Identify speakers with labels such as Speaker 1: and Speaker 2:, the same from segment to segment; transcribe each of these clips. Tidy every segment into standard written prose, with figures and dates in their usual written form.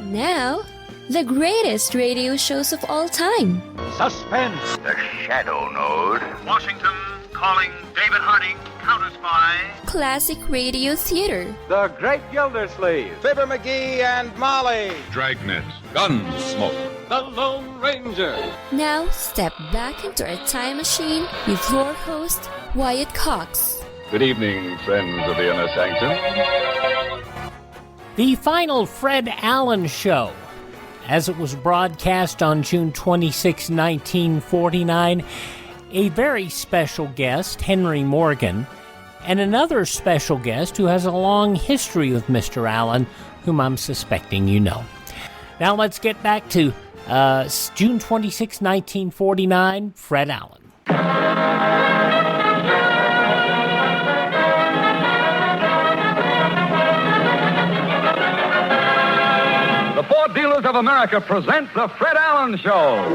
Speaker 1: Now, the greatest radio shows of all time.
Speaker 2: Suspense.
Speaker 3: The Shadow Node.
Speaker 4: Washington calling David Harding, counter-spy.
Speaker 1: Classic radio theater.
Speaker 2: The Great Gildersleeve.
Speaker 5: Fibber McGee and Molly.
Speaker 6: Dragnet. Gunsmoke.
Speaker 2: The Lone Ranger.
Speaker 1: Now, step back into a time machine with your host, Wyatt Cox.
Speaker 6: Good evening, friends of the Inner Sanctum.
Speaker 7: The final Fred Allen Show, as it was broadcast on June 26, 1949, a very special guest, Henry Morgan, and another special guest who has a long history with Mr. Allen, whom I'm suspecting you know. Now let's get back to June 26, 1949, Fred Allen.
Speaker 8: The Ford Dealers of America present the Fred Allen Show.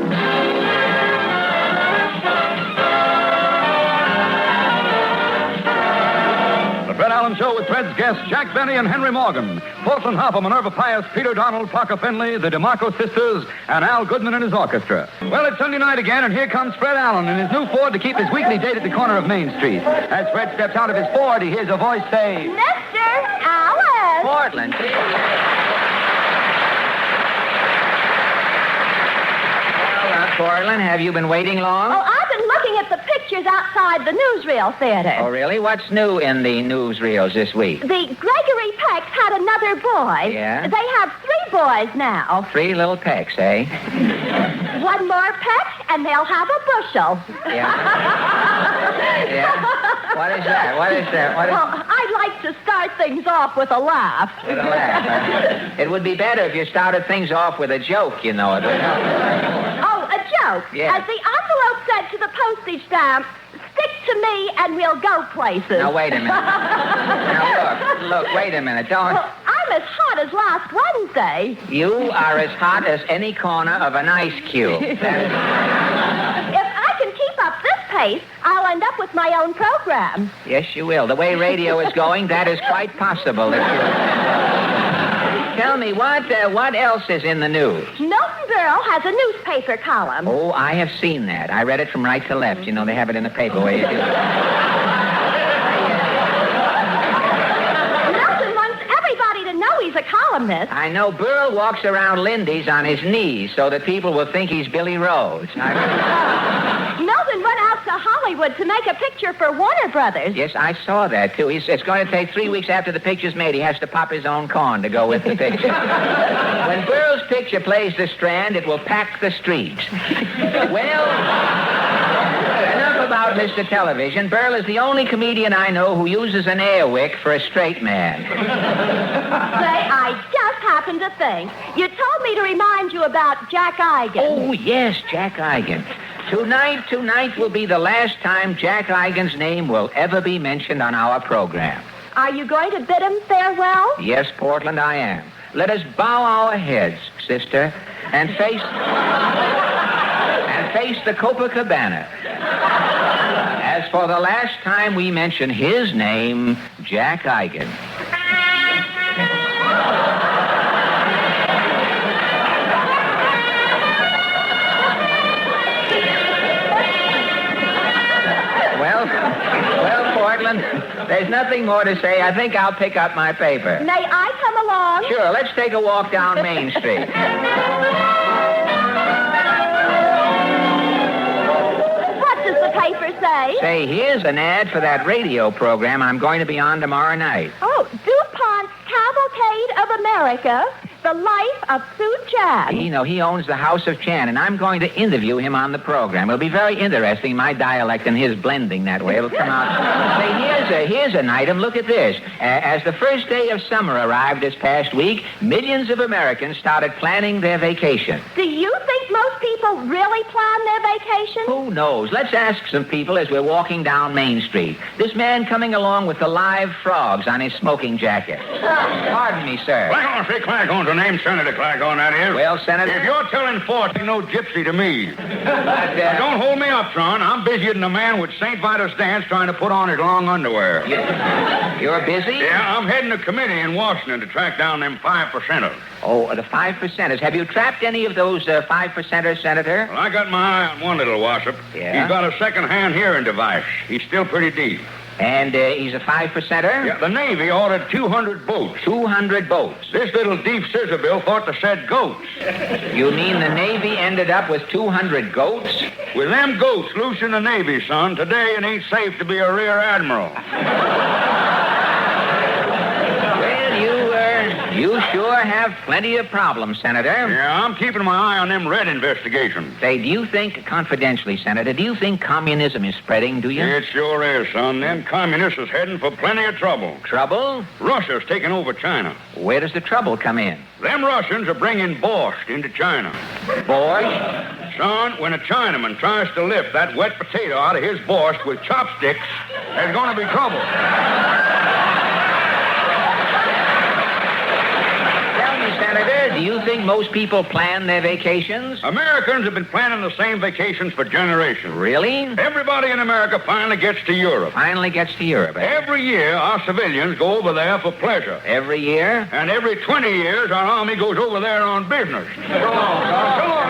Speaker 8: The Fred Allen Show with Fred's guests Jack Benny and Henry Morgan, Fulton Hopper, Minerva Pius, Peter Donald, Parker Finley, the DeMarco sisters, and Al Goodman and his orchestra. Well, it's Sunday night again, and here comes Fred Allen in his new Ford to keep his weekly date at the corner of Main Street. As Fred steps out of his Ford, he hears a voice say,
Speaker 9: Mr. Allen!
Speaker 10: Portland. Portland, have you been waiting long?
Speaker 9: Oh, I've been looking at the pictures outside the newsreel theater.
Speaker 10: Oh, really? What's new in the newsreels this week?
Speaker 9: The Gregory Pecks had another boy.
Speaker 10: Yeah?
Speaker 9: They have 3 boys now.
Speaker 10: 3 little pecks, eh?
Speaker 9: One more peck, and they'll have a bushel.
Speaker 10: Yeah? Yeah? What is that? What is that?
Speaker 9: Well, I'd like to start things off with a laugh.
Speaker 10: With a laugh, huh? It would be better if you started things off with a joke, you know. It would help.
Speaker 9: Oh, a joke.
Speaker 10: Yeah.
Speaker 9: As the envelope said to the postage stamp, stick to me and we'll go places.
Speaker 10: Now, wait a minute. Now, look, wait a minute. Don't...
Speaker 9: Well, I'm as hot as last Wednesday.
Speaker 10: You are as hot as any corner of an ice cube.
Speaker 9: If I can keep up this pace, I'll end up with my own program.
Speaker 10: Yes, you will. The way radio is going, that is quite possible. Tell me, what else is in the news?
Speaker 9: Milton Berle has a newspaper column.
Speaker 10: Oh, I have seen that. I read it from right to left. You know, they have it in the paper where you do it.
Speaker 9: Milton wants everybody to know he's a columnist.
Speaker 10: I know Berle walks around Lindy's on his knees so that people will think he's Billy Rose.
Speaker 9: Milton went out to Hollywood to make a picture for Warner Brothers.
Speaker 10: Yes, I saw that, too. It's going to take 3 weeks after the picture's made. He has to pop his own corn to go with the picture. When Berle's picture plays the Strand, it will pack the streets. Well, enough about Mr. Television. Berle is the only comedian I know who uses an air wick for a straight man.
Speaker 9: Say, I just happened to think. You told me to remind you about Jack Eigen.
Speaker 10: Oh, yes, Jack Eigen. Tonight will be the last time Jack Eigen's name will ever be mentioned on our program.
Speaker 9: Are you going to bid him farewell?
Speaker 10: Yes, Portland, I am. Let us bow our heads, sister, and face the Copacabana. As for the last time we mention his name, Jack Eigen. Well, Portland, there's nothing more to say. I think I'll pick up my paper.
Speaker 9: May I come along?
Speaker 10: Sure, let's take a walk down Main Street.
Speaker 9: What does the paper say?
Speaker 10: Say, here's an ad for that radio program I'm going to be on tomorrow night.
Speaker 9: Oh, DuPont's Cavalcade of America. The Life of Sue Chan.
Speaker 10: You know, he owns the House of Chan, and I'm going to interview him on the program. It'll be very interesting, my dialect and his blending that way. It'll come out. Say, here's an item. Look at this. As the first day of summer arrived this past week, millions of Americans started planning their vacation.
Speaker 9: Do you think most people really plan their vacation?
Speaker 10: Who knows? Let's ask some people as we're walking down Main Street. This man coming along with the live frogs on his smoking jacket. Pardon me, sir.
Speaker 4: Claghorn, say Claghorn, the name Senator Claghorn, that is.
Speaker 10: Well, Senator...
Speaker 4: If you're telling force, ain't no gypsy to me. But, don't hold me up, son. I'm busier than a man with St. Vitus dance trying to put on his long underwear.
Speaker 10: You're busy?
Speaker 4: Yeah, I'm heading a committee in Washington to track down them 5%ers.
Speaker 10: Oh, the 5%ers. Have you trapped any of those 5%ers, Senator?
Speaker 4: Well, I got my eye on one little wassup.
Speaker 10: Yeah?
Speaker 4: He's got a second-hand hearing device. He's still pretty deep.
Speaker 10: And he's a 5%er?
Speaker 4: Yeah, the Navy ordered 200 boats.
Speaker 10: 200 boats.
Speaker 4: This little deep scissor bill thought to said goats.
Speaker 10: You mean the Navy ended up with 200 goats?
Speaker 4: With them goats loose in the Navy, son, today it ain't safe to be a rear admiral.
Speaker 10: You sure have plenty of problems, Senator.
Speaker 4: Yeah, I'm keeping my eye on them red investigations.
Speaker 10: Say, do you think, confidentially, Senator, do you think communism is spreading, do you?
Speaker 4: It sure is, son. Them communists is heading for plenty of trouble.
Speaker 10: Trouble?
Speaker 4: Russia's taking over China.
Speaker 10: Where does the trouble come in?
Speaker 4: Them Russians are bringing borscht into China.
Speaker 10: Borscht?
Speaker 4: Son, when a Chinaman tries to lift that wet potato out of his borscht with chopsticks, there's going to be trouble.
Speaker 10: Senator, do you think most people plan their vacations?
Speaker 4: Americans have been planning the same vacations for generations.
Speaker 10: Really?
Speaker 4: Everybody in America finally gets to Europe.
Speaker 10: Finally gets to Europe, eh?
Speaker 4: Every year, our civilians go over there for pleasure.
Speaker 10: Every year?
Speaker 4: And every 20 years, our army goes over there on business. So long, son. So long.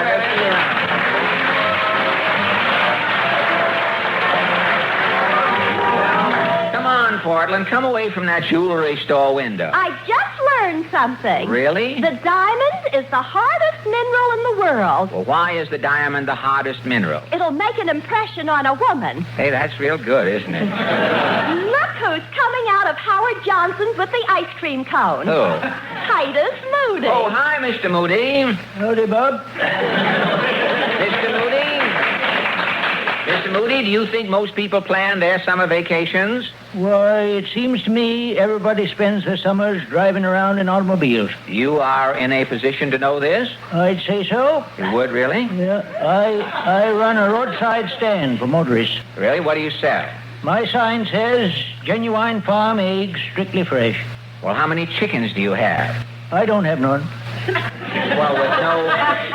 Speaker 10: Come on, Portland. Come away from that jewelry store window.
Speaker 9: I just learned something.
Speaker 10: Really?
Speaker 9: The diamond is the hardest mineral in the world.
Speaker 10: Well, why is the diamond the hardest mineral?
Speaker 9: It'll make an impression on a woman.
Speaker 10: Hey, that's real good, isn't it?
Speaker 9: Look who's coming out of Howard Johnson's with the ice cream cone.
Speaker 10: Who?
Speaker 9: Titus Moody.
Speaker 10: Oh, hi, Mr. Moody.
Speaker 5: Howdy, Bob.
Speaker 10: Mr. Moody? Mr. Moody, do you think most people plan their summer vacations?
Speaker 5: Why, it seems to me everybody spends their summers driving around in automobiles.
Speaker 10: You are in a position to know this?
Speaker 5: I'd say so.
Speaker 10: You would, really?
Speaker 5: Yeah, I run a roadside stand for motorists.
Speaker 10: Really? What do you sell?
Speaker 5: My sign says, genuine farm eggs, strictly fresh.
Speaker 10: Well, how many chickens do you have?
Speaker 5: I don't have none.
Speaker 10: Well,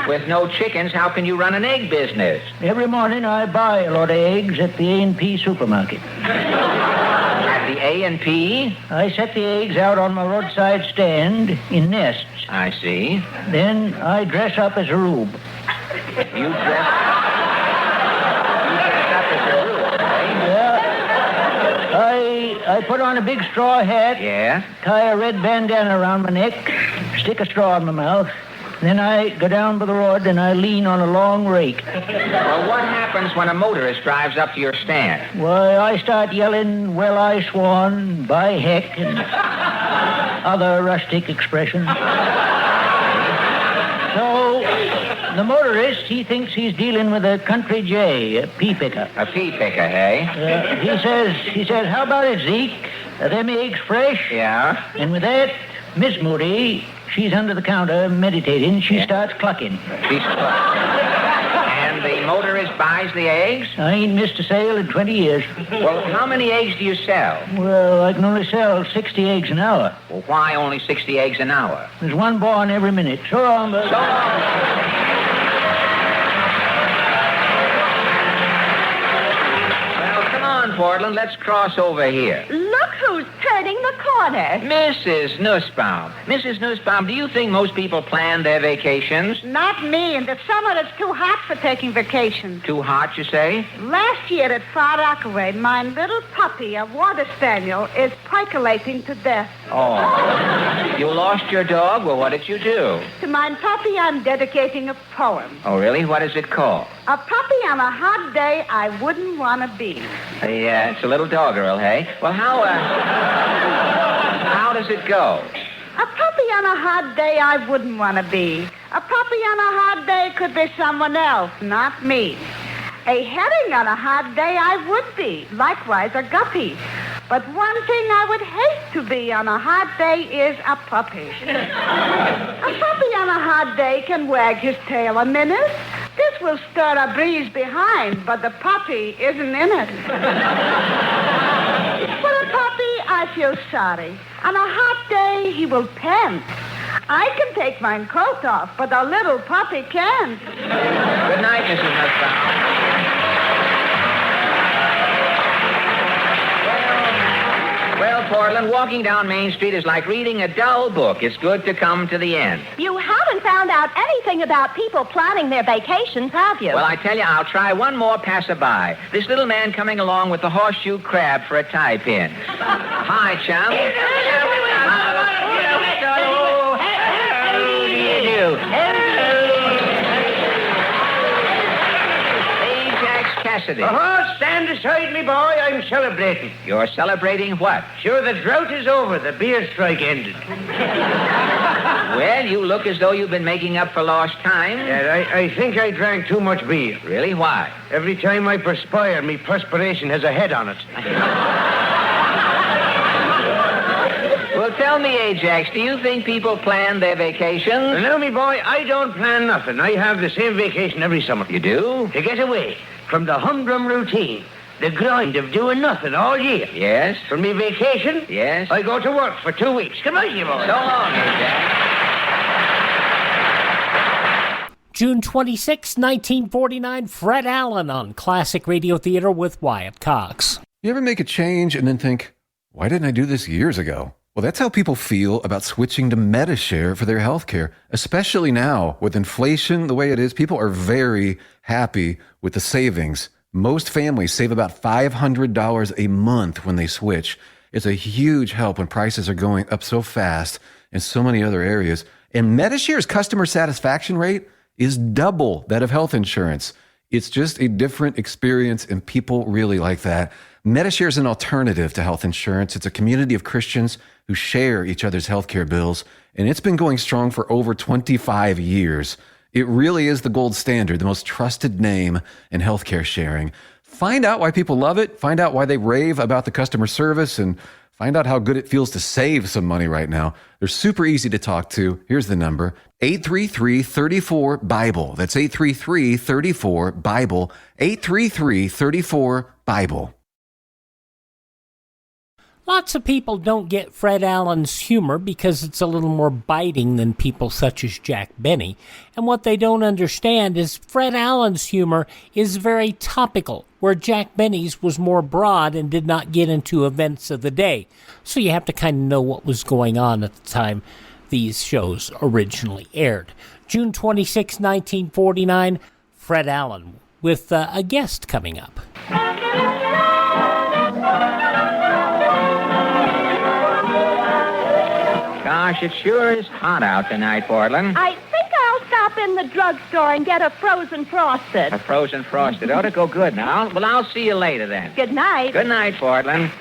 Speaker 10: with no chickens, how can you run an egg business?
Speaker 5: Every morning I buy a lot of eggs at the A&P supermarket.
Speaker 10: At the A&P?
Speaker 5: I set the eggs out on my roadside stand in nests.
Speaker 10: I see.
Speaker 5: Then I dress up as a rube.
Speaker 10: You dress up as a rube, eh?
Speaker 5: Yeah. I put on a big straw hat.
Speaker 10: Yeah?
Speaker 5: Tie a red bandana around my neck. Stick a straw in my mouth. Then I go down by the road and I lean on a long rake.
Speaker 10: Well, what happens when a motorist drives up to your stand?
Speaker 5: Why, I start yelling, well, I swan, by heck, and other rustic expressions. So, the motorist, he thinks he's dealing with a country jay, a pea picker.
Speaker 10: A pea picker, hey?
Speaker 5: He says, how about it, Zeke? Are them eggs fresh?
Speaker 10: Yeah?
Speaker 5: And with that, Miss Moody, she's under the counter meditating. She starts clucking.
Speaker 10: She's clucking. And the motorist buys the eggs?
Speaker 5: I ain't missed a sale in 20 years.
Speaker 10: Well, how many eggs do you sell?
Speaker 5: Well, I can only sell 60 eggs an hour.
Speaker 10: Well, why only 60 eggs an hour?
Speaker 5: There's one born every minute. So long, bud.
Speaker 10: So long. Well, come on, Portland. Let's cross over here.
Speaker 9: Look who's turning the corner.
Speaker 10: Mrs. Nussbaum. Mrs. Nussbaum, do you think most people plan their vacations?
Speaker 11: Not me. In the summer, it's too hot for taking vacations.
Speaker 10: Too hot, you say?
Speaker 11: Last year at Far Rockaway, my little puppy, a water spaniel, is percolating to death.
Speaker 10: Oh. You lost your dog? Well, what did you do?
Speaker 11: To my puppy, I'm dedicating a poem.
Speaker 10: Oh, really? What is it called?
Speaker 11: A puppy on a hot day I wouldn't want to be.
Speaker 10: Yeah, it's a little doggerel, hey? Well, how does it go?
Speaker 11: A puppy on a hot day I wouldn't want to be. A puppy on a hot day could be someone else, not me. A herring on a hot day I would be. Likewise, a guppy. But one thing I would hate to be on a hot day is a puppy. A puppy on a hot day can wag his tail a minute. This will stir a breeze behind, but the puppy isn't in it. For a puppy, I feel sorry. On a hot day, he will pant. I can take my coat off, but a little puppy can't.
Speaker 10: Good night, Mrs. Nussbaum. Allen, walking down Main Street is like reading a dull book. It's good to come to the end.
Speaker 9: You haven't found out anything about people planning their vacations, have you?
Speaker 10: Well, I tell you, I'll try one more passerby. This little man coming along with the horseshoe crab for a tie pin. Hi, chum. Cassidy.
Speaker 5: Stand aside, me boy. I'm celebrating.
Speaker 10: You're celebrating what?
Speaker 5: Sure, the drought is over. The beer strike ended.
Speaker 10: Well, you look as though you've been making up for lost time.
Speaker 5: Yeah, I think I drank too much beer.
Speaker 10: Really? Why?
Speaker 5: Every time I perspire, me perspiration has a head on it.
Speaker 10: Well, tell me, Ajax, do you think people plan their vacations?
Speaker 5: No, me boy, I don't plan nothing. I have the same vacation every summer.
Speaker 10: You do?
Speaker 5: To get away from the humdrum routine, the grind of doing nothing all year.
Speaker 10: Yes?
Speaker 5: For me vacation?
Speaker 10: Yes?
Speaker 5: I go to work for 2 weeks. Come on, you boy.
Speaker 10: So long, Ajax.
Speaker 7: June 26, 1949, Fred Allen on Classic Radio Theater with Wyatt Cox.
Speaker 12: You ever make a change and then think, why didn't I do this years ago? Well, that's how people feel about switching to Medishare for their health care, especially now with inflation the way it is. People are very happy with the savings. Most families save about $500 a month when they switch. It's a huge help when prices are going up so fast in so many other areas. And Medishare's customer satisfaction rate is double that of health insurance. It's just a different experience, and people really like that. Medishare is an alternative to health insurance. It's a community of Christians who share each other's healthcare bills, and it's been going strong for over 25 years. It really is the gold standard, the most trusted name in healthcare sharing. Find out why people love it, find out why they rave about the customer service, and find out how good it feels to save some money right now. They're super easy to talk to. Here's the number, 833-34-BIBLE. That's 833-34-BIBLE, 833-34-BIBLE.
Speaker 7: Lots of people don't get Fred Allen's humor because it's a little more biting than people such as Jack Benny. And what they don't understand is Fred Allen's humor is very topical, where Jack Benny's was more broad and did not get into events of the day. So you have to kind of know what was going on at the time these shows originally aired. June 26, 1949, Fred Allen with a guest coming up.
Speaker 10: Gosh, it sure is hot out tonight, Portland.
Speaker 9: I think I'll stop in the drugstore and get a frozen frosted.
Speaker 10: A frozen frosted. Ought to go good now. Well, I'll see you later then.
Speaker 9: Good night.
Speaker 10: Good night, Portland.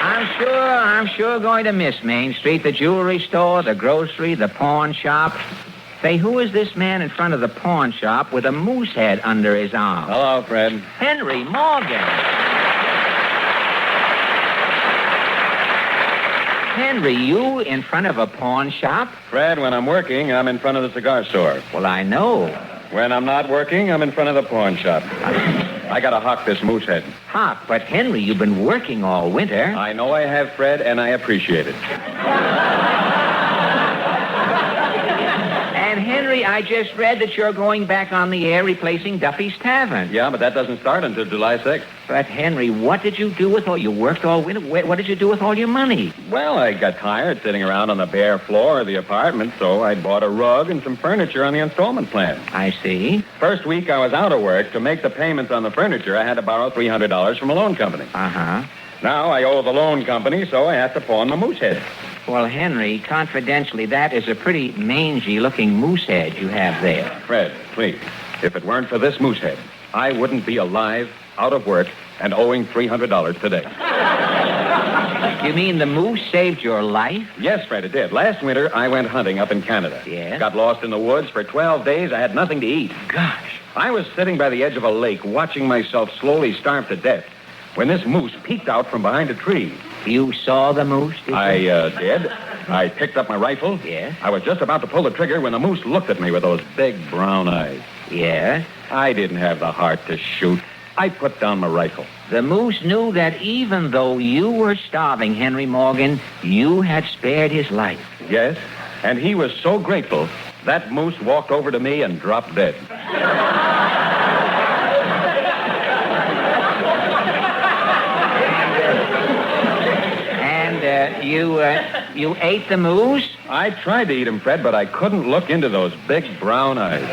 Speaker 10: I'm sure going to miss Main Street, the jewelry store, the grocery, the pawn shop. Say, who is this man in front of the pawn shop with a moose head under his arm?
Speaker 2: Hello, Fred.
Speaker 10: Henry Morgan. Henry, you in front of a pawn shop?
Speaker 2: Fred, when I'm working, I'm in front of the cigar store.
Speaker 10: Well, I know.
Speaker 2: When I'm not working, I'm in front of the pawn shop. I gotta hock this moose head.
Speaker 10: Hock? But, Henry, you've been working all winter.
Speaker 2: I know I have, Fred, and I appreciate it.
Speaker 10: And, Henry, I just read that you're going back on the air replacing Duffy's Tavern.
Speaker 2: Yeah, but that doesn't start until July 6th.
Speaker 10: But, Henry, what did you do with all... You worked all winter. What did you do with all your money?
Speaker 2: Well, I got tired sitting around on the bare floor of the apartment, so I bought a rug and some furniture on the installment plan.
Speaker 10: I see.
Speaker 2: First week I was out of work. To make the payments on the furniture, I had to borrow $300 from a loan company.
Speaker 10: Uh-huh.
Speaker 2: Now I owe the loan company, so I have to pawn my moose head.
Speaker 10: Well, Henry, confidentially, that is a pretty mangy-looking moose head you have there.
Speaker 2: Fred, please, if it weren't for this moose head, I wouldn't be alive, out of work, and owing $300 today.
Speaker 10: You mean the moose saved your life?
Speaker 2: Yes, Fred, it did. Last winter, I went hunting up in Canada.
Speaker 10: Yes?
Speaker 2: Got lost in the woods. For 12 days, I had nothing to eat.
Speaker 10: Gosh.
Speaker 2: I was sitting by the edge of a lake, watching myself slowly starve to death, when this moose peeked out from behind a tree.
Speaker 10: You saw the moose, did you?
Speaker 2: I did. I picked up my rifle.
Speaker 10: Yes?
Speaker 2: I was just about to pull the trigger when the moose looked at me with those big brown eyes.
Speaker 10: Yes?
Speaker 2: I didn't have the heart to shoot. I put down my rifle.
Speaker 10: The moose knew that even though you were starving, Henry Morgan, you had spared his life.
Speaker 2: Yes, and he was so grateful, that moose walked over to me and dropped dead.
Speaker 10: you ate the moose?
Speaker 2: I tried to eat him, Fred, but I couldn't look into those big brown eyes.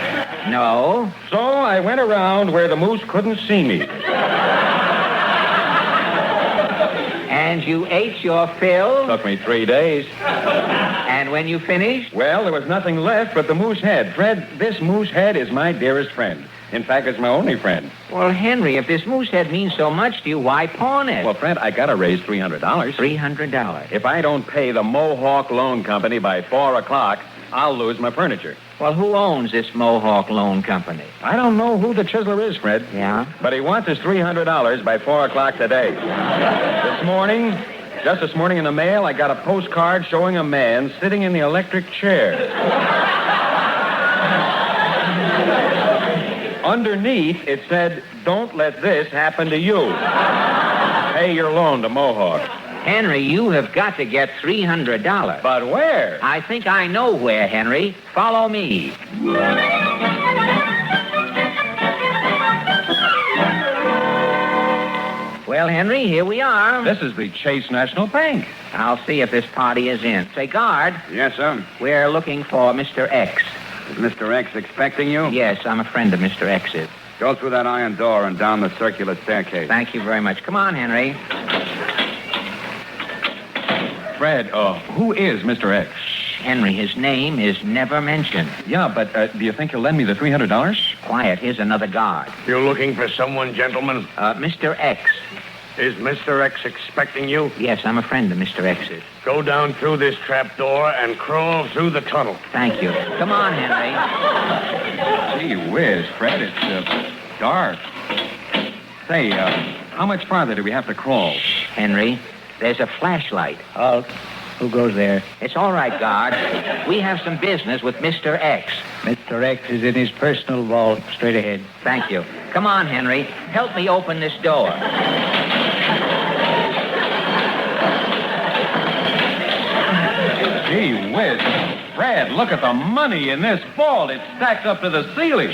Speaker 10: No.
Speaker 2: So I went around where the moose couldn't see me.
Speaker 10: And you ate your fill?
Speaker 2: Took me 3 days.
Speaker 10: And when you finished?
Speaker 2: Well, there was nothing left but the moose head. Fred, this moose head is my dearest friend. In fact, it's my only friend.
Speaker 10: Well, Henry, if this moose head means so much to you, why pawn it?
Speaker 2: Well, Fred, I gotta raise $300.
Speaker 10: $300.
Speaker 2: If I don't pay the Mohawk Loan Company by 4 o'clock, I'll lose my furniture.
Speaker 10: Well, who owns this Mohawk Loan Company?
Speaker 2: I don't know who the chiseler is, Fred.
Speaker 10: Yeah?
Speaker 2: But he wants his $300 by 4 o'clock today. Just this morning in the mail, I got a postcard showing a man sitting in the electric chair. Underneath, it said, "Don't let this happen to you. Pay your loan to Mohawk."
Speaker 10: Henry, you have got to get $300.
Speaker 2: But where?
Speaker 10: I think I know where, Henry. Follow me. Well, Henry, here we are.
Speaker 2: This is the Chase National Bank.
Speaker 10: I'll see if this party is in. Say, guard.
Speaker 8: Yes, sir.
Speaker 10: We're looking for Mr. X.
Speaker 8: Is Mr. X expecting you?
Speaker 10: Yes, I'm a friend of Mr. X's.
Speaker 8: Go through that iron door and down the circular staircase.
Speaker 10: Thank you very much. Come on, Henry.
Speaker 2: Fred, who is Mr. X?
Speaker 10: Henry, his name is never mentioned.
Speaker 2: Yeah, but do you think he'll lend me the $300?
Speaker 10: Quiet, here's another guard.
Speaker 4: You're looking for someone, gentlemen?
Speaker 10: Mr. X.
Speaker 4: Is Mr. X expecting you?
Speaker 10: Yes, I'm a friend of Mr. X's.
Speaker 4: Go down through this trap door and crawl through the tunnel.
Speaker 10: Thank you. Come on, Henry.
Speaker 2: Gee whiz, Fred, it's dark. Say, how much farther do we have to crawl?
Speaker 10: Henry, there's a flashlight.
Speaker 5: Halt. Who goes there?
Speaker 10: It's all right, guard. We have some business with Mr. X.
Speaker 5: Mr. X is in his personal vault. Straight ahead.
Speaker 10: Thank you. Come on, Henry. Help me open this door.
Speaker 2: Gee whiz. Fred, look at the money in this vault. It's stacked up to the ceiling.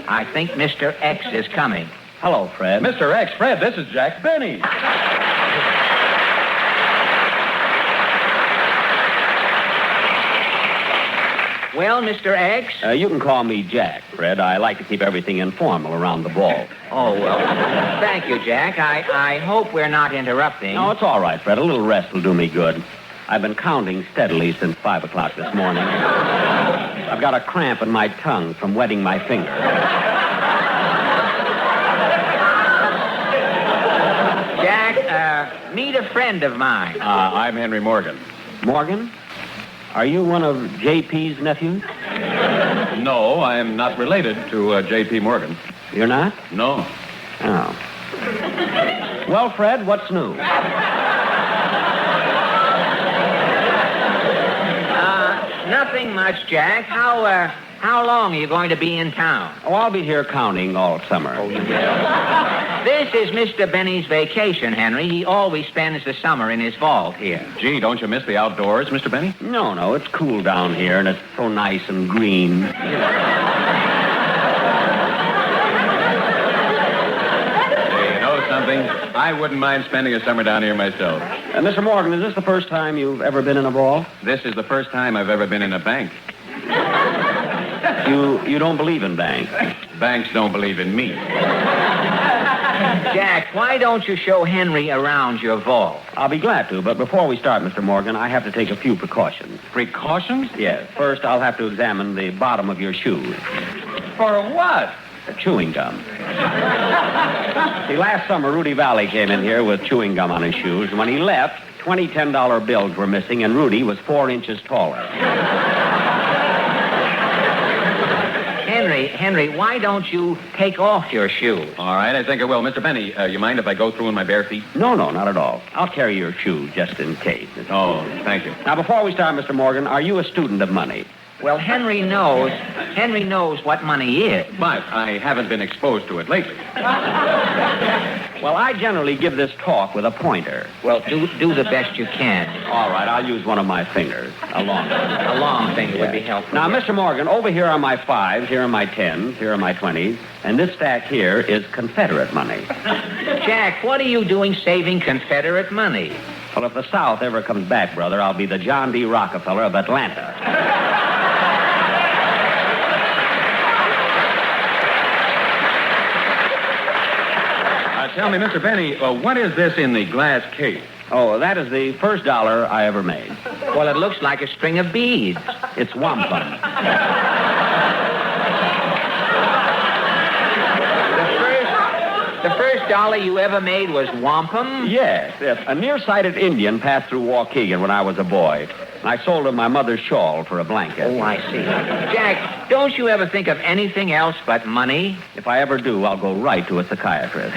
Speaker 10: I think Mr. X is coming.
Speaker 5: Hello, Fred.
Speaker 2: Mr. X, Fred, this is Jack Benny.
Speaker 10: Well, Mr. X?
Speaker 13: You can call me Jack, Fred. I like to keep everything informal around the vault.
Speaker 10: Oh, well, thank you, Jack. I hope we're not interrupting.
Speaker 13: No, it's all right, Fred. A little rest will do me good. I've been counting steadily since 5 o'clock this morning. I've got a cramp in my tongue from wetting my finger.
Speaker 10: Jack, meet a friend of mine.
Speaker 2: I'm Henry Morgan.
Speaker 13: Morgan? Are you one of J.P.'s nephews?
Speaker 2: No, I'm not related to J.P. Morgan.
Speaker 13: You're not?
Speaker 2: No.
Speaker 13: Oh. Well, Fred, what's new?
Speaker 10: Nothing much, Jack. How long are you going to be in town?
Speaker 13: Oh, I'll be here counting all summer.
Speaker 10: Oh, you will? This is Mr. Benny's vacation, Henry. He always spends the summer in his vault here.
Speaker 2: Gee, don't you miss the outdoors, Mr. Benny?
Speaker 13: No, it's cool down here, and it's so nice and green.
Speaker 2: Hey, you know something? I wouldn't mind spending a summer down here myself.
Speaker 13: Mr. Morgan, is this the first time you've ever been in a vault?
Speaker 2: This is the first time I've ever been in a bank.
Speaker 13: You don't believe in banks?
Speaker 2: Banks don't believe in me.
Speaker 10: Jack, why don't you show Henry around your vault?
Speaker 13: I'll be glad to, but before we start, Mr. Morgan, I have to take a few precautions.
Speaker 2: Precautions?
Speaker 13: Yes. First, I'll have to examine the bottom of your shoes.
Speaker 2: For what?
Speaker 13: Chewing gum. See, last summer, Rudy Valley came in here with chewing gum on his shoes, and when he left, 20 $10 bills were missing, and Rudy was 4 inches taller.
Speaker 10: Henry, why don't you take off your shoes?
Speaker 2: All right, I think I will. Mr. Benny, you mind if I go through in my bare feet?
Speaker 13: No, not at all. I'll carry your shoes just in case.
Speaker 2: Oh, thank you.
Speaker 13: Now, before we start, Mr. Morgan, are you a student of money?
Speaker 10: Well, Henry knows what money is.
Speaker 2: But I haven't been exposed to it lately.
Speaker 13: Well, I generally give this talk with a pointer.
Speaker 10: Well, do the best you can.
Speaker 13: All right, I'll use one of my fingers. A long
Speaker 10: finger would be helpful.
Speaker 13: Now, Mr. Morgan, over here are my 5s, here are my 10s, here are my 20s, and this stack here is Confederate money.
Speaker 10: Jack, what are you doing saving Confederate money?
Speaker 13: Well, if the South ever comes back, brother, I'll be the John D. Rockefeller of Atlanta.
Speaker 2: Tell me, Mr. Benny, what is this in the glass case?
Speaker 13: Oh, that is the first dollar I ever made.
Speaker 10: Well, it looks like a string of beads.
Speaker 13: It's wampum.
Speaker 10: The first dollar you ever made was wampum?
Speaker 13: Yes. A nearsighted Indian passed through Waukegan when I was a boy. I sold him my mother's shawl for a blanket.
Speaker 10: Oh, I see. Jack, don't you ever think of anything else but money?
Speaker 13: If I ever do, I'll go right to a psychiatrist.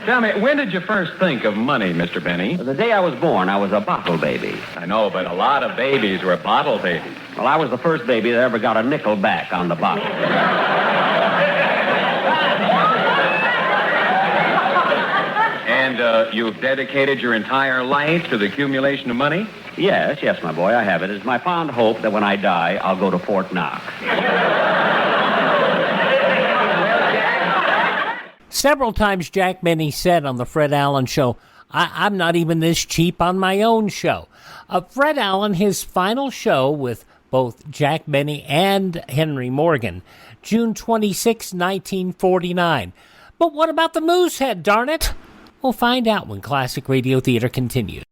Speaker 2: Tell me, when did you first think of money, Mr. Benny?
Speaker 13: The day I was born, I was a bottle baby.
Speaker 2: I know, but a lot of babies were bottle babies.
Speaker 13: Well, I was the first baby that ever got a nickel back on the bottle.
Speaker 2: And you've dedicated your entire life to the accumulation of money?
Speaker 13: Yes, my boy, I have it. It's my fond hope that when I die, I'll go to Fort Knox.
Speaker 7: Several times Jack Benny said on the Fred Allen Show, I'm not even this cheap on my own show. Fred Allen, his final show with both Jack Benny and Henry Morgan, June 26, 1949. But what about the Moosehead, darn it? We'll find out when Classic Radio Theater continues.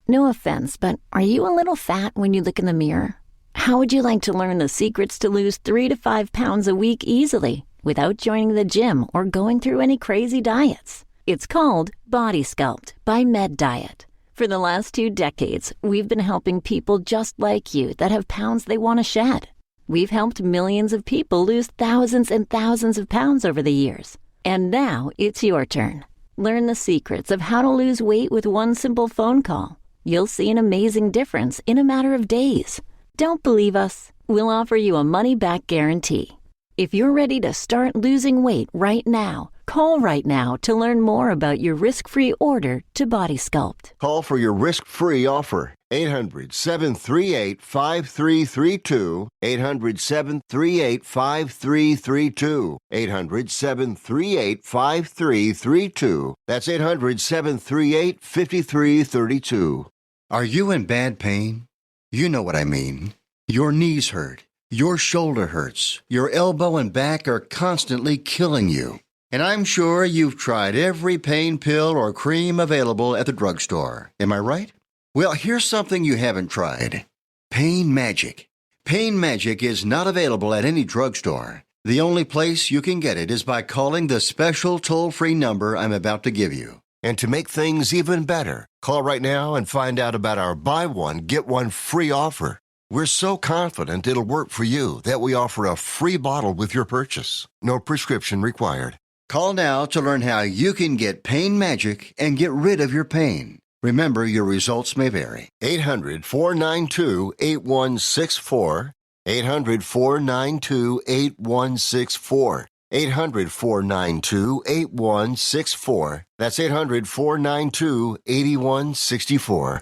Speaker 14: No offense, but are you a little fat when you look in the mirror? How would you like to learn the secrets to lose 3 to 5 pounds a week easily without joining the gym or going through any crazy diets? It's called Body Sculpt by Med Diet. For the last 2 decades, we've been helping people just like you that have pounds they want to shed. We've helped millions of people lose thousands and thousands of pounds over the years. And now it's your turn. Learn the secrets of how to lose weight with one simple phone call. You'll see an amazing difference in a matter of days. Don't believe us? We'll offer you a money-back guarantee. If you're ready to start losing weight right now, call right now to learn more about your risk-free order to Body Sculpt.
Speaker 15: Call for your risk-free offer. 800-738-5332. 800-738-5332. 800-738-5332. That's 800-738-5332.
Speaker 16: Are you in bad pain? You know what I mean. Your knees hurt. Your shoulder hurts. Your elbow and back are constantly killing you. And I'm sure you've tried every pain pill or cream available at the drugstore. Am I right? Well, here's something you haven't tried. Pain Magic. Pain Magic is not available at any drugstore. The only place you can get it is by calling the special toll-free number I'm about to give you.
Speaker 15: And to make things even better, call right now and find out about our buy one, get one free offer. We're so confident it'll work for you that we offer a free bottle with your purchase. No prescription required.
Speaker 16: Call now to learn how you can get Pain Magic and get rid of your pain. Remember, your results may vary.
Speaker 15: 800-492-8164. 800-492-8164. 800-492-8164. That's 800-492-8164.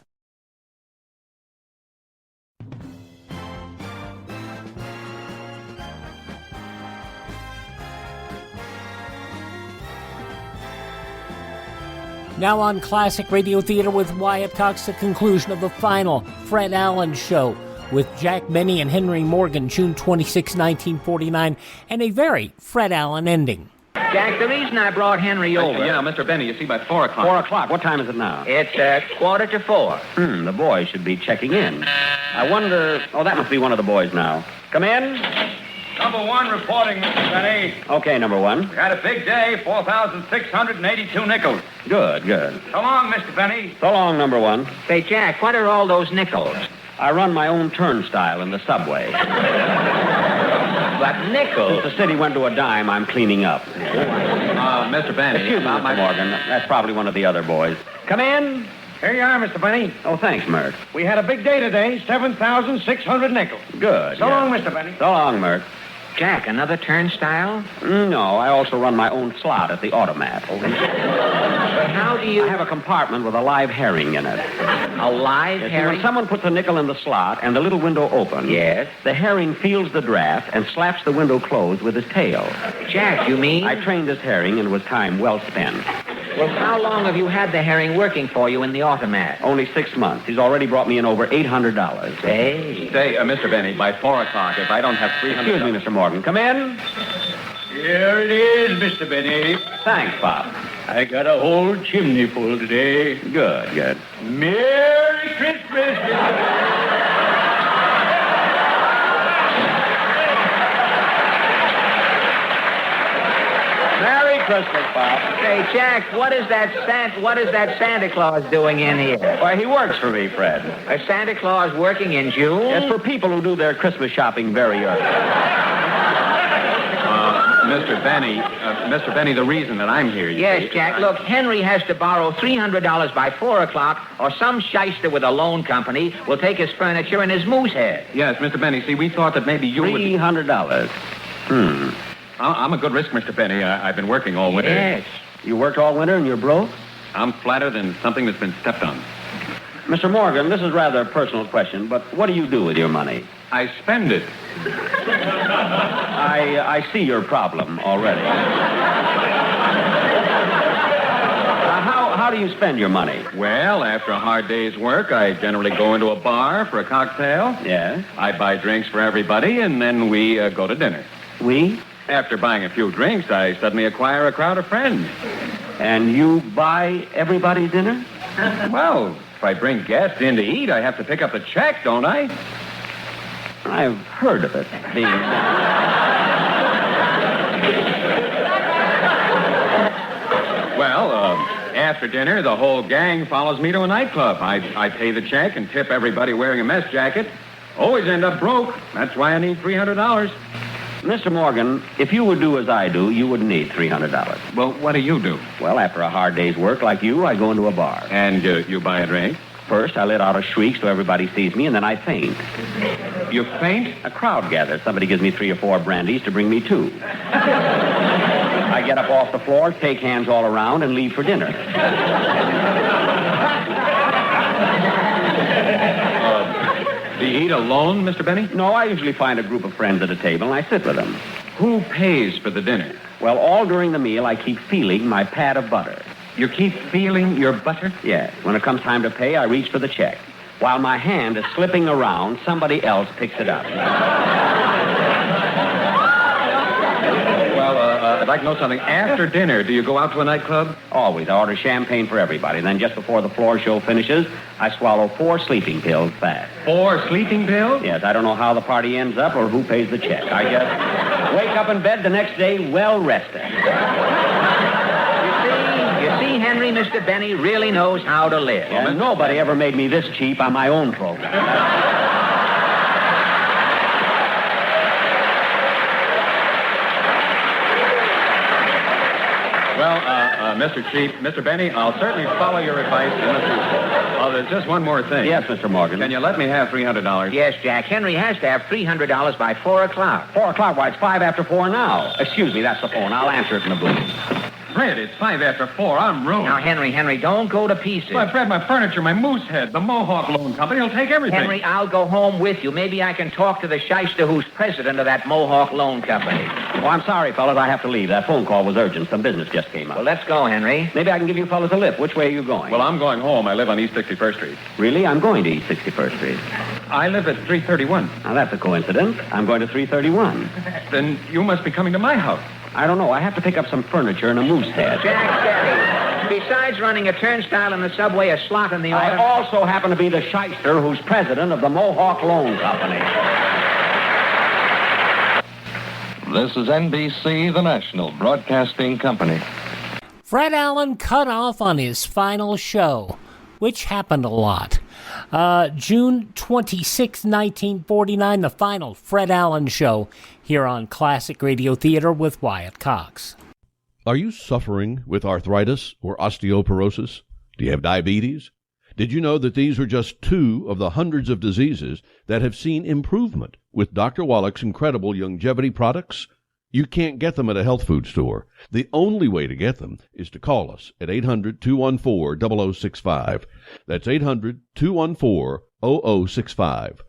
Speaker 7: Now on Classic Radio Theater with Wyatt Cox, the conclusion of the final Fred Allen Show with Jack Benny and Henry Morgan, June 26, 1949, and a very Fred Allen ending.
Speaker 10: Jack, the reason I brought Henry over...
Speaker 2: Yeah, Mr. Benny, you see, by 4 o'clock.
Speaker 13: 4 o'clock. What time is it now?
Speaker 10: It's 3:45.
Speaker 13: The boys should be checking in. I wonder... Oh, that must be one of the boys now. Come in.
Speaker 4: Number 1 reporting, Mr. Benny.
Speaker 13: Okay, number 1.
Speaker 4: We had a big day, 4,682 nickels.
Speaker 13: Good.
Speaker 4: So long, Mr. Benny.
Speaker 13: So long, number 1.
Speaker 10: Say, Jack, what are all those nickels?
Speaker 13: I run my own turnstile in the subway.
Speaker 10: But nickels?
Speaker 13: Since the city went to a dime, I'm cleaning up.
Speaker 2: Mr. Benny.
Speaker 13: Excuse me, Mr. Morgan. That's probably one of the other boys. Come in.
Speaker 4: Here you are, Mr. Benny.
Speaker 13: Oh, thanks, Mert.
Speaker 4: We had a big day today, 7,600 nickels.
Speaker 13: Good.
Speaker 4: So long, Mr. Benny.
Speaker 13: So long, Mert.
Speaker 10: Jack, another turnstile?
Speaker 13: No, I also run my own slot at the automat.
Speaker 10: But how do you...
Speaker 13: I have a compartment with a live herring in it.
Speaker 10: A live herring?
Speaker 13: When someone puts a nickel in the slot and the little window opens,
Speaker 10: yes,
Speaker 13: the herring feels the draft and slaps the window closed with his tail.
Speaker 10: Jack, you mean?
Speaker 13: I trained this herring and it was time well spent.
Speaker 10: Well, how long have you had the herring working for you in the automat?
Speaker 13: Only 6 months. He's already brought me in over $800.
Speaker 10: Hey.
Speaker 2: Say, Mr. Benny, by 4 o'clock, if I don't have $300...
Speaker 13: Excuse me, Mr. Morgan. Come in.
Speaker 17: Here it is, Mr. Benny.
Speaker 13: Thanks, Pop.
Speaker 17: I got a whole chimney full today.
Speaker 13: Good, good.
Speaker 17: Merry Christmas, Mr. Benny.
Speaker 13: Merry Christmas, Pop.
Speaker 10: Say, Jack, what is that Santa Claus doing in here?
Speaker 13: Why, he works for me, Fred.
Speaker 10: A Santa Claus working in June?
Speaker 13: It's for people who do their Christmas shopping very early.
Speaker 2: Mr. Benny, the reason that I'm here,
Speaker 10: Yes, Jack. Look, Henry has to borrow $300 by 4 o'clock, or some shyster with a loan company will take his furniture and his moose head.
Speaker 2: Yes, Mr. Benny, see, we thought that maybe you would...
Speaker 13: $300.
Speaker 2: I'm a good risk, Mr. Benny. I've been working all winter.
Speaker 10: Yes.
Speaker 13: You worked all winter and you're broke?
Speaker 2: I'm flatter than something that's been stepped on.
Speaker 13: Mr. Morgan, this is rather a personal question, but what do you do with your money?
Speaker 2: I spend it.
Speaker 13: I see your problem already. How do you spend your money?
Speaker 2: Well, after a hard day's work, I generally go into a bar for a cocktail.
Speaker 13: Yes?
Speaker 2: I buy drinks for everybody, and then we go to dinner.
Speaker 13: We?
Speaker 2: After buying a few drinks, I suddenly acquire a crowd of friends.
Speaker 13: And you buy everybody dinner?
Speaker 2: Well, if I bring guests in to eat, I have to pick up the check, don't I?
Speaker 13: I've heard of it being...
Speaker 2: Well, after dinner, the whole gang follows me to a nightclub. I pay the check and tip everybody wearing a mess jacket. Always end up broke. That's why I need $300.
Speaker 13: Mr. Morgan, if you would do as I do, you wouldn't need $300.
Speaker 2: Well, what do you do?
Speaker 13: Well, after a hard day's work like you, I go into a bar.
Speaker 2: And you buy a drink?
Speaker 13: First, I let out a shriek so everybody sees me, and then I faint.
Speaker 2: You faint?
Speaker 13: A crowd gathers. Somebody gives me 3 or 4 brandies to bring me to. I get up off the floor, take hands all around, and leave for dinner.
Speaker 2: Do you eat alone, Mr. Benny?
Speaker 13: No, I usually find a group of friends at a table, and I sit with them.
Speaker 2: Who pays for the dinner?
Speaker 13: Well, all during the meal, I keep feeling my pat of butter.
Speaker 2: You keep feeling your butter?
Speaker 13: Yes. When it comes time to pay, I reach for the check. While my hand is slipping around, somebody else picks it up.
Speaker 2: Well, I'd like to know something. After dinner, do you go out to a nightclub?
Speaker 13: Always. I order champagne for everybody. Then just before the floor show finishes, I swallow 4 sleeping pills fast.
Speaker 2: 4 sleeping pills?
Speaker 13: Yes. I don't know how the party ends up or who pays the check. I just wake up in bed the next day well rested.
Speaker 10: You see, Henry, Mr. Benny really knows how to live.
Speaker 13: And nobody ever made me this cheap on my own program.
Speaker 2: Well, Mr. Benny, I'll certainly follow your advice. There's just one more thing.
Speaker 13: Yes, Mr. Morgan.
Speaker 2: Can you let me have $300?
Speaker 10: Yes, Jack. Henry has to have $300 by 4 o'clock.
Speaker 13: 4 o'clock? Why, it's 5 after 4 now. Excuse me, that's the phone. I'll answer it in the booth.
Speaker 2: Fred, it's 5 after 4. I'm ruined.
Speaker 10: Now, Henry, don't go to pieces.
Speaker 2: Well, Fred, my furniture, my moose head, the Mohawk Loan Company will take everything.
Speaker 10: Henry, I'll go home with you. Maybe I can talk to the shyster who's president of that Mohawk Loan Company.
Speaker 13: Oh, I'm sorry, fellas. I have to leave. That phone call was urgent. Some business just came up.
Speaker 10: Well, let's go, Henry.
Speaker 13: Maybe I can give you fellas a lift. Which way are you going?
Speaker 2: Well, I'm going home. I live on East 61st Street.
Speaker 13: Really? I'm going to East 61st Street.
Speaker 2: I live at 331.
Speaker 13: Now, that's a coincidence. I'm going to 331.
Speaker 2: Then you must be coming to my house.
Speaker 13: I don't know. I have to pick up some furniture and a moose head.
Speaker 10: Jack, steady. Besides running a turnstile in the subway, a slot in the
Speaker 13: I
Speaker 10: auto...
Speaker 13: also happen to be the shyster who's president of the Mohawk Loan Company.
Speaker 18: This is NBC, the national broadcasting company.
Speaker 7: Fred Allen cut off on his final show, which happened a lot. June 26, 1949, the final Fred Allen show here on Classic Radio Theater with Wyatt Cox.
Speaker 19: Are you suffering with arthritis or osteoporosis? Do you have diabetes? Did you know that these are just 2 of the hundreds of diseases that have seen improvement with Dr. Wallach's incredible longevity products? You can't get them at a health food store. The only way to get them is to call us at 800-214-0065. That's 800-214-0065.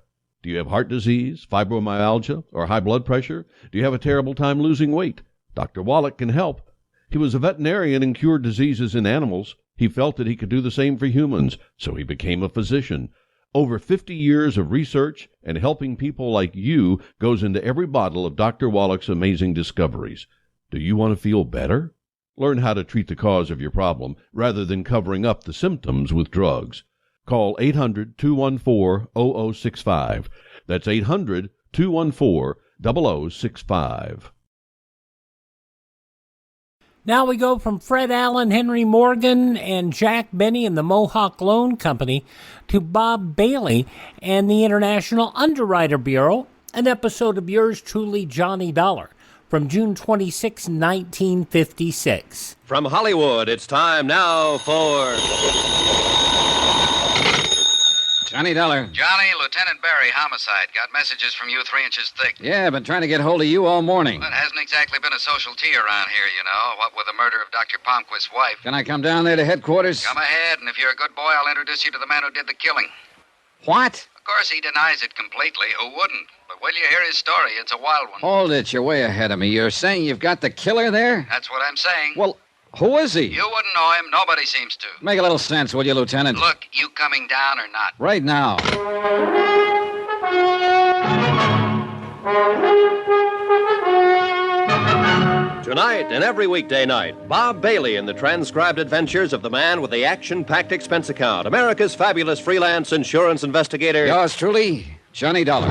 Speaker 19: Do you have heart disease, fibromyalgia, or high blood pressure? Do you have a terrible time losing weight? Dr. Wallach can help. He was a veterinarian and cured diseases in animals. He felt that he could do the same for humans, so he became a physician. Over 50 years of research and helping people like you goes into every bottle of Dr. Wallach's amazing discoveries. Do you want to feel better? Learn how to treat the cause of your problem rather than covering up the symptoms with drugs. Call 800-214-0065. That's 800-214-0065.
Speaker 7: Now we go from Fred Allen, Henry Morgan, and Jack Benny and the Mohawk Loan Company to Bob Bailey and the International Underwriter Bureau, an episode of yours truly, Johnny Dollar, from June 26, 1956.
Speaker 20: From Hollywood, it's time now for...
Speaker 21: Johnny Dollar.
Speaker 22: Johnny, Lieutenant Barry, homicide. Got messages from you 3 inches thick.
Speaker 21: Yeah, been trying to get hold of you all morning.
Speaker 22: Well, it hasn't exactly been a social tea around here, you know, what with the murder of Dr. Palmquist's wife.
Speaker 21: Can I come down there to headquarters?
Speaker 22: Come ahead, and if you're a good boy, I'll introduce you to the man who did the killing.
Speaker 21: What?
Speaker 22: Of course, he denies it completely. Who wouldn't? But will you hear his story? It's a wild one.
Speaker 21: Hold it, you're way ahead of me. You're saying you've got the killer there?
Speaker 22: That's what I'm saying.
Speaker 21: Well, who is he?
Speaker 22: You wouldn't know him. Nobody seems to.
Speaker 21: Make a little sense, will you, Lieutenant?
Speaker 22: Look, you coming down or not?
Speaker 21: Right now.
Speaker 20: Tonight and every weekday night, Bob Bailey in the transcribed adventures of the man with the action-packed expense account, America's fabulous freelance insurance investigator.
Speaker 21: Yours truly, Johnny Dollar.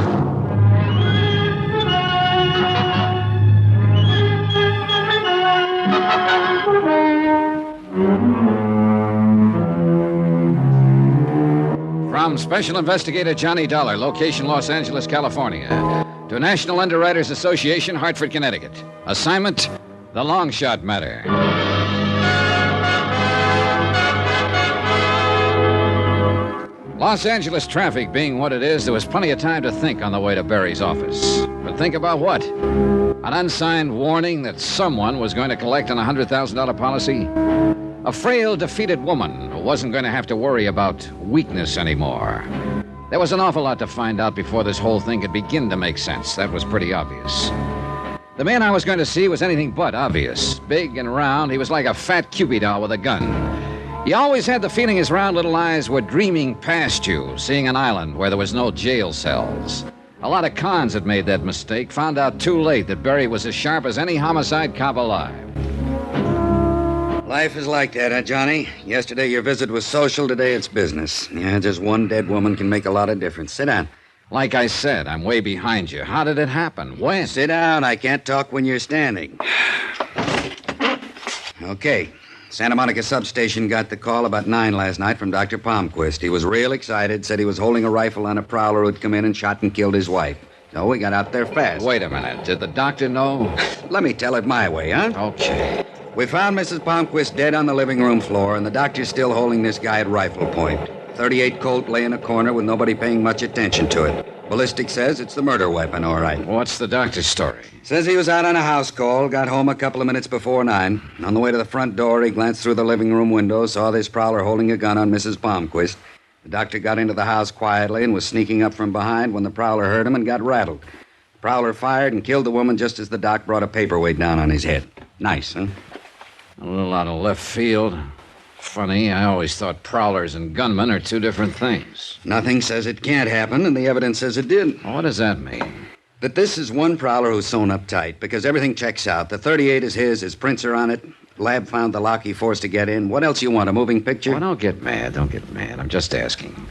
Speaker 21: From Special Investigator Johnny Dollar, location Los Angeles, California, to National Underwriters Association, Hartford, Connecticut. Assignment, the Longshot Matter. Los Angeles traffic being what it is, there was plenty of time to think on the way to Barry's office. But think about what? An unsigned warning that someone was going to collect on a $100,000 policy? A frail, defeated woman who wasn't going to have to worry about weakness anymore. There was an awful lot to find out before this whole thing could begin to make sense. That was pretty obvious. The man I was going to see was anything but obvious. Big and round, he was like a fat Cupid doll with a gun. You always had the feeling his round little eyes were dreaming past you, seeing an island where there was no jail cells. A lot of cons had made that mistake, found out too late that Barry was as sharp as any homicide cop alive.
Speaker 23: Life is like that, huh, Johnny? Yesterday your visit was social, today it's business. Yeah, just one dead woman can make a lot of difference. Sit down.
Speaker 21: Like I said, I'm way behind you. How did it happen? When?
Speaker 23: Sit down. I can't talk when you're standing. Okay. Santa Monica substation got the call about 9 last night from Dr. Palmquist. He was real excited, said he was holding a rifle on a prowler who'd come in and shot and killed his wife. So we got out there fast.
Speaker 21: Wait a minute. Did the doctor know?
Speaker 23: Let me tell it my way, huh?
Speaker 21: Okay.
Speaker 23: We found Mrs. Palmquist dead on the living room floor, and the doctor's still holding this guy at rifle point. 38 Colt lay in a corner with nobody paying much attention to it. Ballistic says it's the murder weapon, all right.
Speaker 21: What's the doctor's story?
Speaker 23: Says he was out on a house call, got home a couple of minutes before 9. On the way to the front door, he glanced through the living room window, saw this prowler holding a gun on Mrs. Palmquist. The doctor got into the house quietly and was sneaking up from behind when the prowler heard him and got rattled. The prowler fired and killed the woman just as the doc brought a paperweight down on his head. Nice, huh?
Speaker 21: A little out of left field. Funny, I always thought prowlers and gunmen are two different things.
Speaker 23: Nothing says it can't happen, and the evidence says it did.
Speaker 21: What does that mean?
Speaker 23: That this is one prowler who's sewn up tight, because everything checks out. The 38 is his prints are on it. Lab found the lock he forced to get in. What else you want, a moving picture?
Speaker 21: Oh, don't get mad. I'm just asking.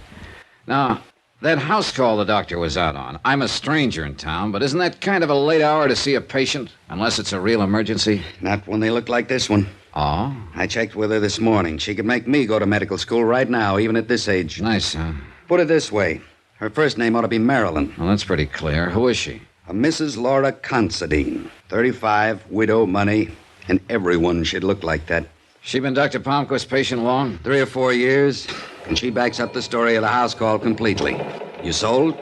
Speaker 21: Now, that house call the doctor was out on, I'm a stranger in town, but isn't that kind of a late hour to see a patient, unless it's a real emergency?
Speaker 23: Not when they look like this one.
Speaker 21: Oh?
Speaker 23: I checked with her this morning. She could make me go to medical school right now, even at this age.
Speaker 21: Nice, huh?
Speaker 23: Put it this way. Her first name ought to be Marilyn.
Speaker 21: Well, that's pretty clear. Who is she?
Speaker 23: A Mrs. Laura Considine. 35, widow, money, and everyone should look like that.
Speaker 21: She been Dr. Palmquist's patient long?
Speaker 23: 3 or 4 years, and she backs up the story of the house call completely. You sold?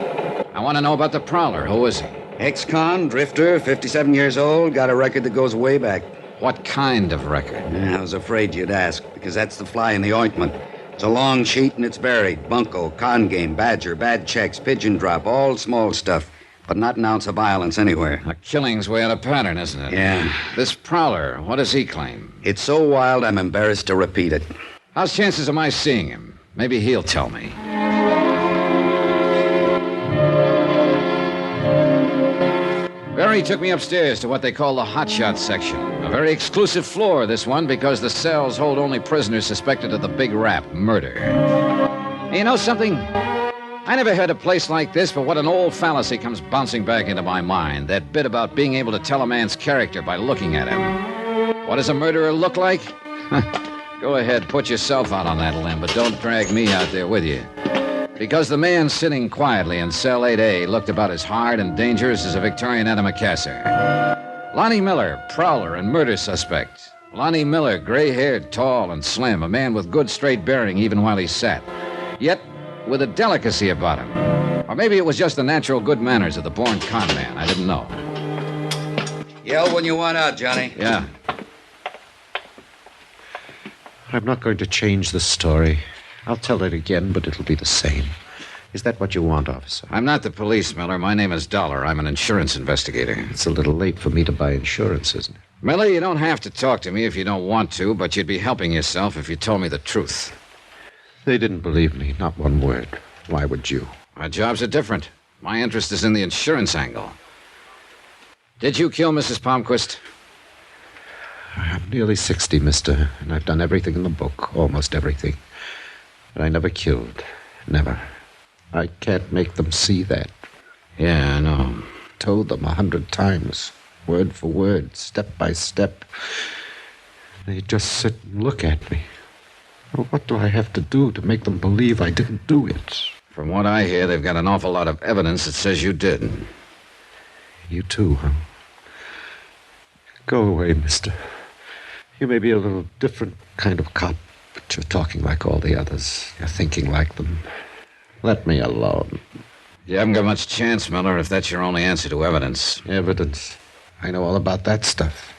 Speaker 21: I want to know about the prowler. Who is he?
Speaker 23: Ex-con, drifter, 57 years old, got a record that goes way back.
Speaker 21: What kind of record?
Speaker 23: I was afraid you'd ask, because that's the fly in the ointment. It's a long sheet and it's buried. Bunco, con game, badger, bad checks, pigeon drop, all small stuff. but not an ounce of violence anywhere.
Speaker 21: A killing's way out of pattern, isn't it?
Speaker 23: Yeah.
Speaker 21: This prowler, what does he claim?
Speaker 23: It's so wild, I'm embarrassed to repeat it.
Speaker 21: How's chances of my seeing him? Maybe he'll tell me. Barry took me upstairs to what they call the hotshot section. A very exclusive floor, this one, because the cells hold only prisoners suspected of the big rap, murder. And you know something? I never heard a place like this, but what an old fallacy comes bouncing back into my mind. That bit about being able to tell a man's character by looking at him. What does a murderer look like? Go ahead, put yourself out on that limb, but don't drag me out there with you. Because the man sitting quietly in cell 8A looked about as hard and dangerous as a Victorian antimacassar. Lonnie Miller, prowler and murder suspect. Lonnie Miller, gray-haired, tall and slim, a man with good straight bearing even while he sat. Yet with a delicacy about him. Or maybe it was just the natural good manners of the born con man. I didn't know.
Speaker 23: Yell when you want out, Johnny.
Speaker 21: Yeah.
Speaker 1: I'm not going to change the story. I'll tell it again, but it'll be the same. Is that what you want, officer?
Speaker 21: I'm not the police, Miller. My name is Dollar. I'm an insurance investigator.
Speaker 1: It's a little late for me to buy insurance, isn't it?
Speaker 21: Miller, you don't have to talk to me if you don't want to, but you'd be helping yourself if you told me the truth.
Speaker 1: They didn't believe me, not one word. Why would you?
Speaker 21: My jobs are different. My interest is in the insurance angle. Did you kill Mrs. Palmquist?
Speaker 1: I'm nearly 60, mister, and I've done everything in the book, almost everything. But I never killed. Never. I can't make them see that.
Speaker 21: Yeah, I know.
Speaker 1: Told them 100 times, word for word, step by step. They just sit and look at me. Well, what do I have to do to make them believe I didn't do it?
Speaker 21: From what I hear, they've got an awful lot of evidence that says you did.
Speaker 1: You too, huh? Go away, mister. You may be a little different kind of cop, but you're talking like all the others. You're thinking like them. Let me alone.
Speaker 21: You haven't got much chance, Miller, if that's your only answer to evidence.
Speaker 1: Evidence? I know all about that stuff.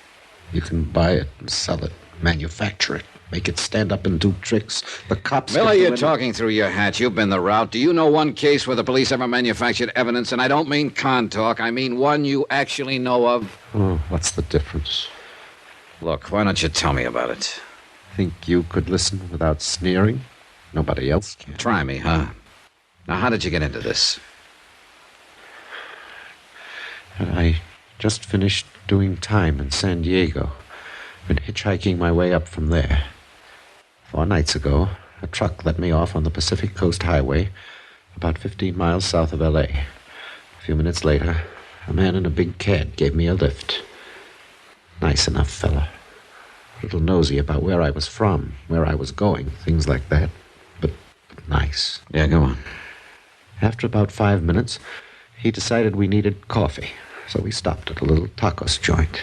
Speaker 1: You can buy it and sell it, manufacture it, make it stand up and do tricks. The cops...
Speaker 21: Miller, you're talking through your hat. You've been the route. Do you know one case where the police ever manufactured evidence? And I don't mean con talk. I mean one you actually know of.
Speaker 1: Oh, what's the difference?
Speaker 21: Look, why don't you tell me about it?
Speaker 1: Think you could listen without sneering? Nobody else can.
Speaker 21: Try me, huh? Now, how did you get into this?
Speaker 1: I just finished doing time in San Diego. Been hitchhiking my way up from there. 4 nights ago, a truck let me off on the Pacific Coast Highway, about 15 miles south of L.A. A few minutes later, a man in a big cab gave me a lift. Nice enough fella. A little nosy about where I was from, where I was going, things like that. But nice.
Speaker 21: Yeah, go on.
Speaker 1: After about 5 minutes, he decided we needed coffee, so we stopped at a little tacos joint.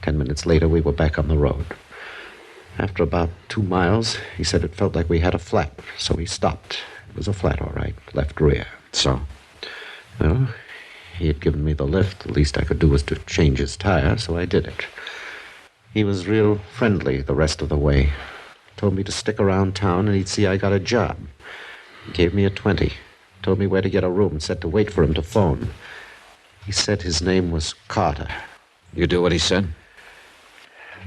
Speaker 1: 10 minutes later, we were back on the road. After about 2 miles, he said it felt like we had a flat, so we stopped. It was a flat, all right, left rear.
Speaker 21: So?
Speaker 1: Well, he had given me the lift. The least I could do was to change his tire, so I did it. He was real friendly the rest of the way. Told me to stick around town and he'd see I got a job. He gave me a 20. Told me where to get a room and said to wait for him to phone. He said his name was Carter.
Speaker 21: You do what he said?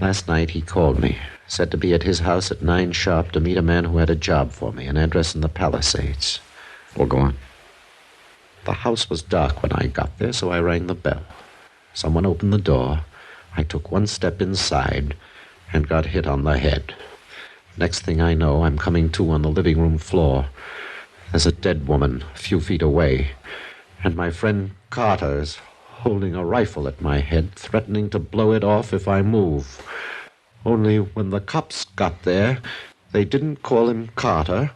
Speaker 1: Last night he called me. Said to be at his house at 9 sharp to meet a man who had a job for me, an address in the Palisades.
Speaker 21: Well, go on.
Speaker 1: The house was dark when I got there, so I rang the bell. Someone opened the door. I took 1 step inside and got hit on the head. Next thing I know, I'm coming to on the living room floor. There's a dead woman a few feet away, and my friend Carter is holding a rifle at my head, threatening to blow it off if I move. Only when the cops got there, they didn't call him Carter,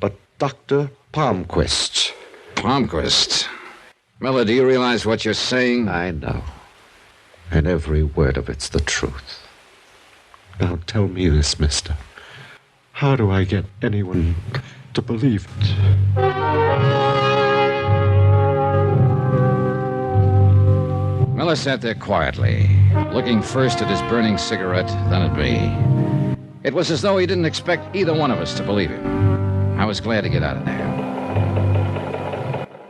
Speaker 1: but Dr. Palmquist.
Speaker 21: Palmquist? Miller, do you realize what you're saying?
Speaker 1: I know. And every word of it's the truth. Now tell me this, mister. How do I get anyone to believe it?
Speaker 21: Miller sat there quietly, looking first at his burning cigarette, then at me. It was as though he didn't expect either one of us to believe him. I was glad to get out of there.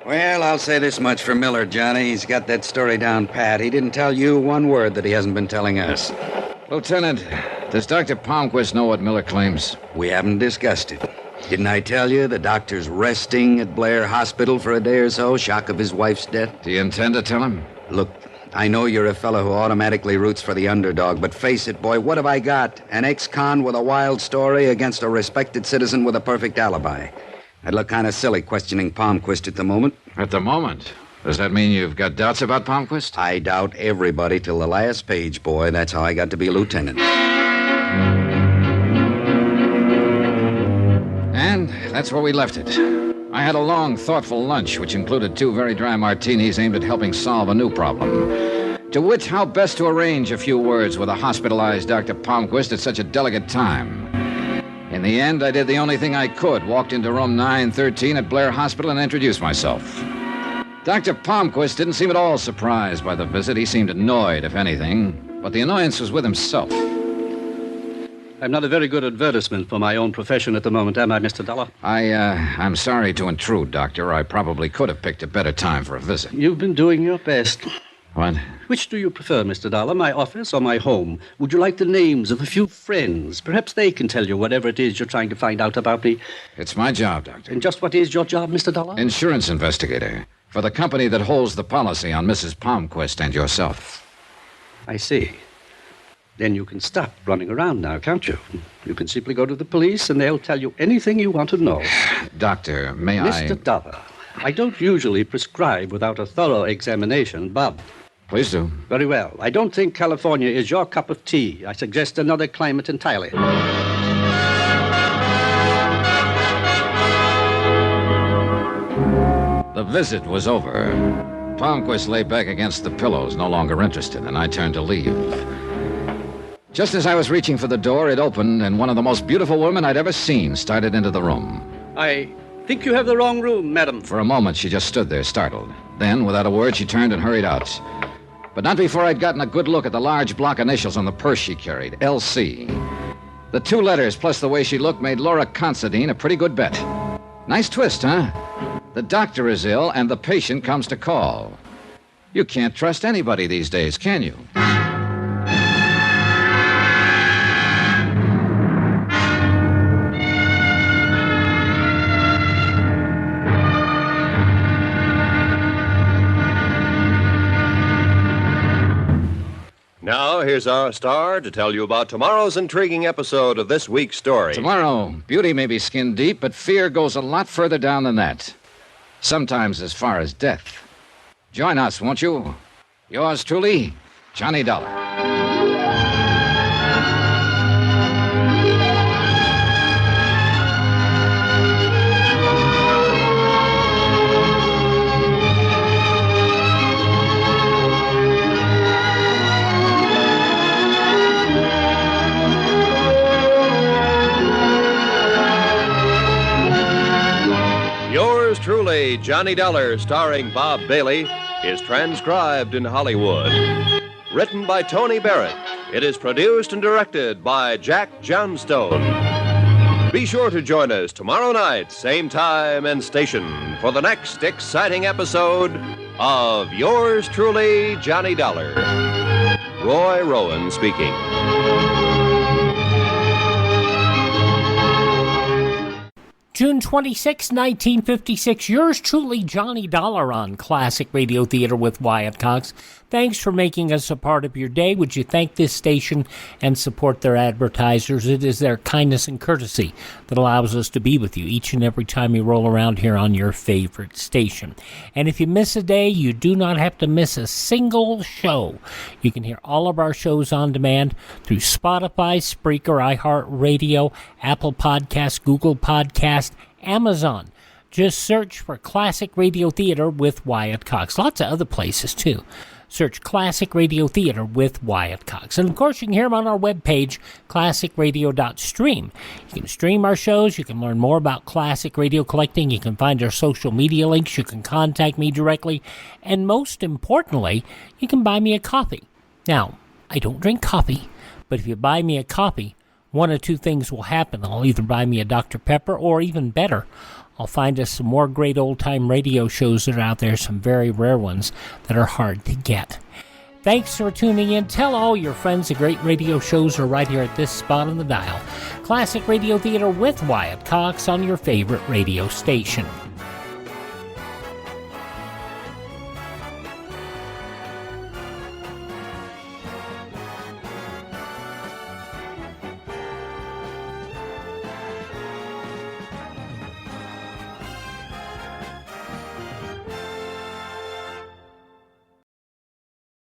Speaker 23: Well, I'll say this much for Miller, Johnny. He's got that story down pat. He didn't tell you one word that he hasn't been telling us.
Speaker 21: Lieutenant, does Dr. Palmquist know what Miller claims?
Speaker 23: We haven't discussed it. Didn't I tell you the doctor's resting at Blair Hospital for a day or so, shock of his wife's death?
Speaker 21: Do you intend to tell him?
Speaker 23: Look, I know you're a fellow who automatically roots for the underdog, but face it, boy, what have I got? An ex-con with a wild story against a respected citizen with a perfect alibi. I'd look kind of silly questioning Palmquist at the moment.
Speaker 21: At the moment? Does that mean you've got doubts about Palmquist?
Speaker 23: I doubt everybody till the last page, boy. That's how I got to be lieutenant.
Speaker 21: And that's where we left it. I had a long, thoughtful lunch, which included 2 very dry martinis aimed at helping solve a new problem. To wit, how best to arrange a few words with a hospitalized Dr. Palmquist at such a delicate time. In the end, I did the only thing I could, walked into room 913 at Blair Hospital and introduced myself. Dr. Palmquist didn't seem at all surprised by the visit. He seemed annoyed, if anything, but the annoyance was with himself.
Speaker 3: I'm not a very good advertisement for my own profession at the moment, am I, Mr. Dollar?
Speaker 21: I'm sorry to intrude, Doctor. I probably could have picked a better time for a visit.
Speaker 3: You've been doing your best.
Speaker 21: What?
Speaker 3: Which do you prefer, Mr. Dollar, my office or my home? Would you like the names of a few friends? Perhaps they can tell you whatever it is you're trying to find out about me.
Speaker 21: It's my job, Doctor.
Speaker 3: And just what is your job, Mr. Dollar?
Speaker 21: Insurance investigator. For the company that holds the policy on Mrs. Palmquist and yourself.
Speaker 3: I see. Then you can stop running around now, can't you? You can simply go to the police and they'll tell you anything you want to know.
Speaker 21: Doctor, may
Speaker 3: Mr. Dollar, I don't usually prescribe without a thorough examination, Bob.
Speaker 21: Please do.
Speaker 3: Very well. I don't think California is your cup of tea. I suggest another climate entirely.
Speaker 21: The visit was over. Palmquist lay back against the pillows, no longer interested, and I turned to leave. Just as I was reaching for the door, it opened, and one of the most beautiful women I'd ever seen started into the room.
Speaker 3: I think you have the wrong room, madam.
Speaker 21: For a moment, she just stood there, startled. Then, without a word, she turned and hurried out. But not before I'd gotten a good look at the large block initials on the purse she carried, LC. The 2 letters, plus the way she looked, made Laura Considine a pretty good bet. Nice twist, huh? The doctor is ill, and the patient comes to call. You can't trust anybody these days, can you?
Speaker 20: Now, here's our star to tell you about tomorrow's intriguing episode of this week's story.
Speaker 21: Tomorrow, beauty may be skin deep, but fear goes a lot further down than that. Sometimes as far as death. Join us, won't you? Yours truly, Johnny Dollar.
Speaker 20: Yours truly, Johnny Dollar, starring Bob Bailey, is transcribed in Hollywood. Written by Tony Barrett, it is produced and directed by Jack Johnstone. Be sure to join us tomorrow night, same time and station, for the next exciting episode of Yours truly, Johnny Dollar. Roy Rowan speaking.
Speaker 7: June 26, 1956, yours truly, Johnny Dollar on Classic Radio Theater with Wyatt Cox. Thanks for making us a part of your day. Would you thank this station and support their advertisers? It is their kindness and courtesy that allows us to be with you each and every time you roll around here on your favorite station. And if you miss a day, you do not have to miss a single show. You can hear all of our shows on demand through Spotify, Spreaker, iHeartRadio, Apple Podcasts, Google Podcasts, Amazon. Just search for Classic Radio Theater with Wyatt Cox. Lots of other places, too. Search Classic Radio Theater with Wyatt Cox. And, of course, you can hear them on our webpage, classicradio.stream. You can stream our shows. You can learn more about classic radio collecting. You can find our social media links. You can contact me directly. And, most importantly, you can buy me a coffee. Now, I don't drink coffee, but if you buy me a coffee, one of two things will happen. I'll either buy me a Dr. Pepper, or even better, I'll find us some more great old-time radio shows that are out there, some very rare ones that are hard to get. Thanks for tuning in. Tell all your friends the great radio shows are right here at this spot on the dial. Classic Radio Theater with Wyatt Cox on your favorite radio station.